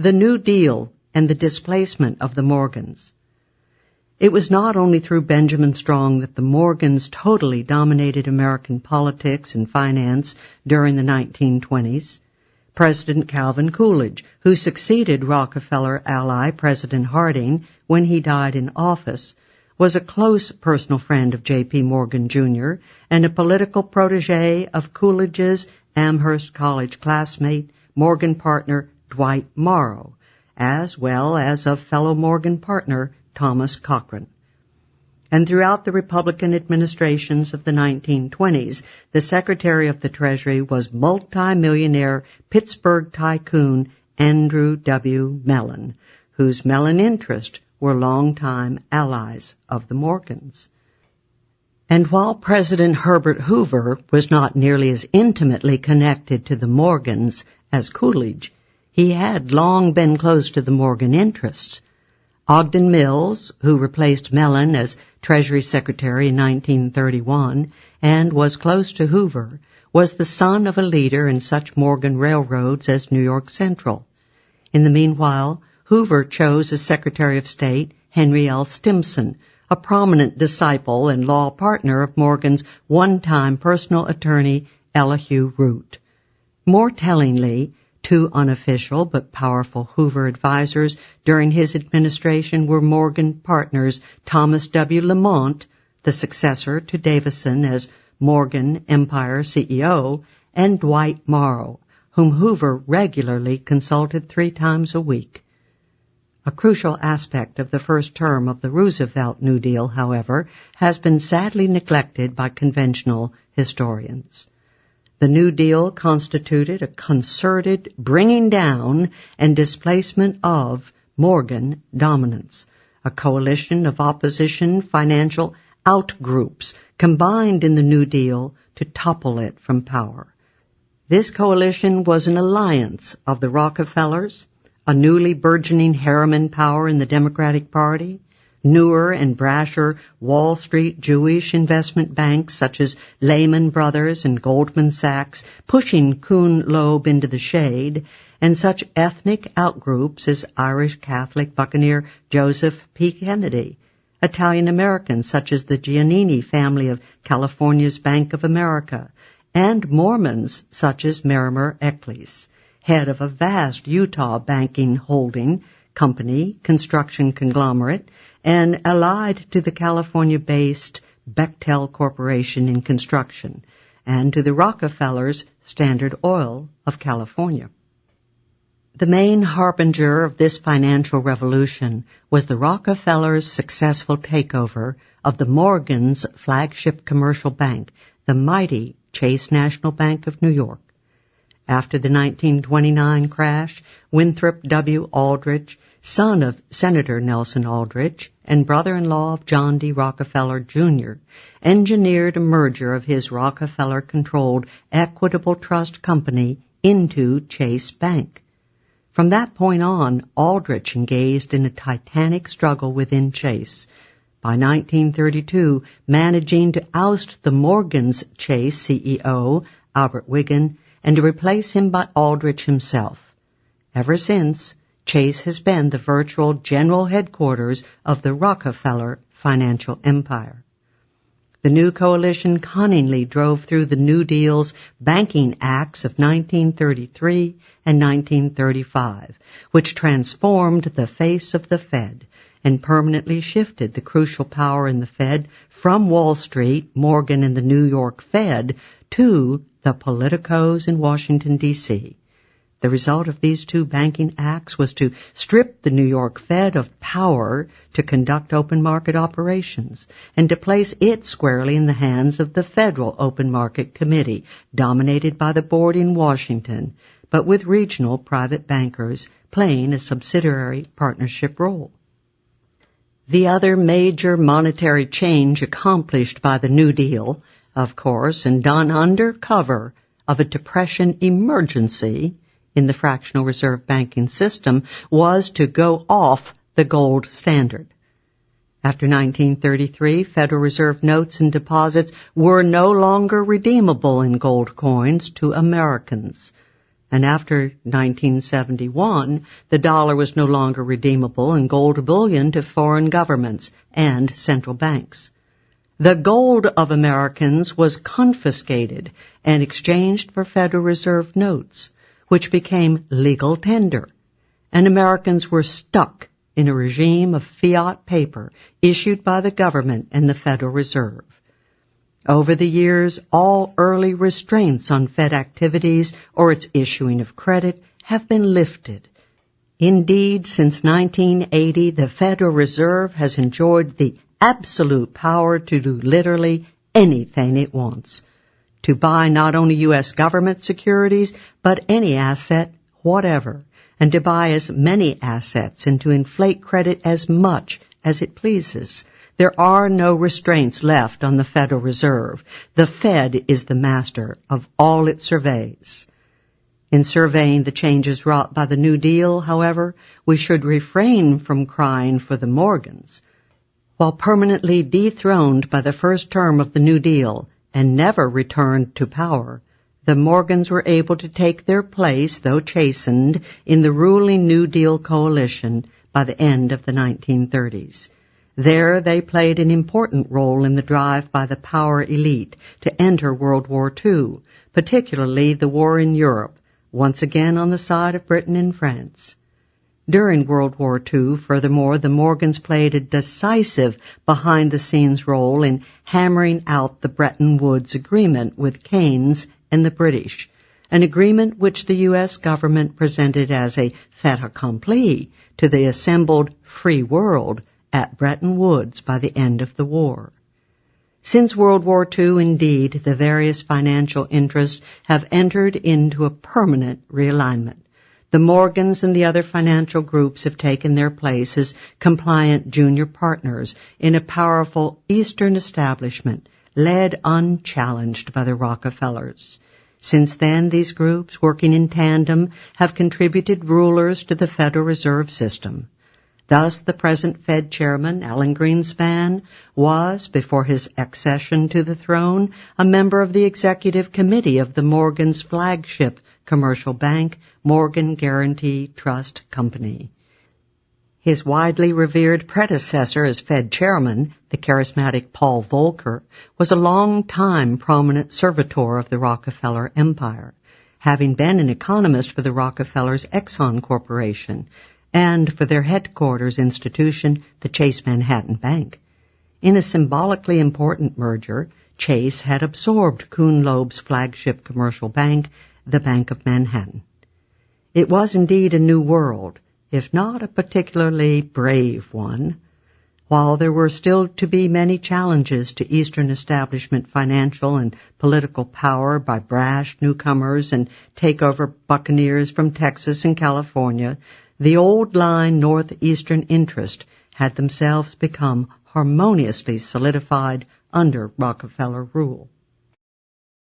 The New Deal and the Displacement of the Morgans. It was not only through Benjamin Strong that the Morgans totally dominated American politics and finance during the 1920s. President Calvin Coolidge, who succeeded Rockefeller ally President Harding when he died in office, was a close personal friend of J.P. Morgan, Jr. and a political protege of Coolidge's Amherst College classmate, Morgan partner Dwight Morrow, as well as of fellow Morgan partner Thomas Cochrane. And throughout the Republican administrations of the 1920s, the Secretary of the Treasury was multi-millionaire Pittsburgh tycoon Andrew W. Mellon, whose Mellon interests were longtime allies of the Morgans. And while President Herbert Hoover was not nearly as intimately connected to the Morgans as Coolidge, he had long been close to the Morgan interests. Ogden Mills, who replaced Mellon as Treasury Secretary in 1931 and was close to Hoover, was the son of a leader in such Morgan railroads as New York Central. In the meanwhile, Hoover chose as Secretary of State Henry L. Stimson, a prominent disciple and law partner of Morgan's one-time personal attorney Elihu Root. More tellingly, two unofficial but powerful Hoover advisors during his administration were Morgan partners Thomas W. Lamont, the successor to Davison as Morgan Empire CEO, and Dwight Morrow, whom Hoover regularly consulted 3 times a week. A crucial aspect of the first term of the Roosevelt New Deal, however, has been sadly neglected by conventional historians. The New Deal constituted a concerted bringing down and displacement of Morgan dominance, a coalition of opposition financial outgroups combined in the New Deal to topple it from power. This coalition was an alliance of the Rockefellers, a newly burgeoning Harriman power in the Democratic Party, newer and brasher Wall Street Jewish investment banks such as Lehman Brothers and Goldman Sachs pushing Kuhn Loeb into the shade, and such ethnic outgroups as Irish Catholic buccaneer Joseph P. Kennedy, Italian Americans such as the Giannini family of California's Bank of America, and Mormons such as Merrimer Eccles, head of a vast Utah banking holding company, construction conglomerate, and allied to the California-based Bechtel Corporation in construction, and to the Rockefellers' Standard Oil of California. The main harbinger of this financial revolution was the Rockefellers' successful takeover of the Morgans' flagship commercial bank, the mighty Chase National Bank of New York. After the 1929 crash, Winthrop W. Aldrich, son of Senator Nelson Aldrich and brother-in-law of John D. Rockefeller, Jr., engineered a merger of his Rockefeller-controlled Equitable Trust Company into Chase Bank. From that point on, Aldrich engaged in a titanic struggle within Chase, by 1932 managing to oust the Morgans Chase CEO, Albert Wiggin, and to replace him by Aldrich himself. Ever since, Chase has been the virtual general headquarters of the Rockefeller financial empire. The new coalition cunningly drove through the New Deal's Banking Acts of 1933 and 1935, which transformed the face of the Fed and permanently shifted the crucial power in the Fed from Wall Street, Morgan, and the New York Fed to the politicos in Washington, D.C. The result of these two banking acts was to strip the New York Fed of power to conduct open market operations and to place it squarely in the hands of the Federal Open Market Committee, dominated by the board in Washington, but with regional private bankers playing a subsidiary partnership role. The other major monetary change accomplished by the New Deal, of course, and done under cover of a Depression emergency in the fractional reserve banking system, was to go off the gold standard. After 1933, Federal Reserve notes and deposits were no longer redeemable in gold coins to Americans. and after 1971, the dollar was no longer redeemable in gold bullion to foreign governments and central banks. The gold of Americans was confiscated and exchanged for Federal Reserve notes, which became legal tender, and Americans were stuck in a regime of fiat paper issued by the government and the Federal Reserve. Over the years, all early restraints on Fed activities or its issuing of credit have been lifted. Indeed, since 1980, the Federal Reserve has enjoyed the absolute power to do literally anything it wants, to buy not only U.S. government securities, but any asset, whatever, and to buy as many assets and to inflate credit as much as it pleases. There are no restraints left on the Federal Reserve. The Fed is the master of all it surveys. In surveying the changes wrought by the New Deal, however, we should refrain from crying for the Morgans. While permanently dethroned by the first term of the New Deal and never returned to power, the Morgans were able to take their place, though chastened, in the ruling New Deal coalition by the end of the 1930s. There they played an important role in the drive by the power elite to enter World War II, particularly the war in Europe, once again on the side of Britain and France. During World War II, furthermore, the Morgans played a decisive behind-the-scenes role in hammering out the Bretton Woods Agreement with Keynes and the British, an agreement which the U.S. government presented as a fait accompli to the assembled free world at Bretton Woods by the end of the war. Since World War II, indeed, the various financial interests have entered into a permanent realignment. The Morgans and the other financial groups have taken their place as compliant junior partners in a powerful Eastern establishment led unchallenged by the Rockefellers. Since then, these groups, working in tandem, have contributed rulers to the Federal Reserve System. Thus, the present Fed chairman, Alan Greenspan, was, before his accession to the throne, a member of the executive committee of the Morgan's flagship commercial bank, Morgan Guaranty Trust Company. His widely revered predecessor as Fed chairman, the charismatic Paul Volcker, was a long-time prominent servitor of the Rockefeller Empire, having been an economist for the Rockefellers' Exxon Corporation and for their headquarters institution, the Chase Manhattan Bank. In a symbolically important merger, Chase had absorbed Kuhn Loeb's flagship commercial bank, the Bank of Manhattan. It was indeed a new world, if not a particularly brave one. While there were still to be many challenges to Eastern establishment financial and political power by brash newcomers and takeover buccaneers from Texas and California, the old-line northeastern interest had themselves become harmoniously solidified under Rockefeller rule.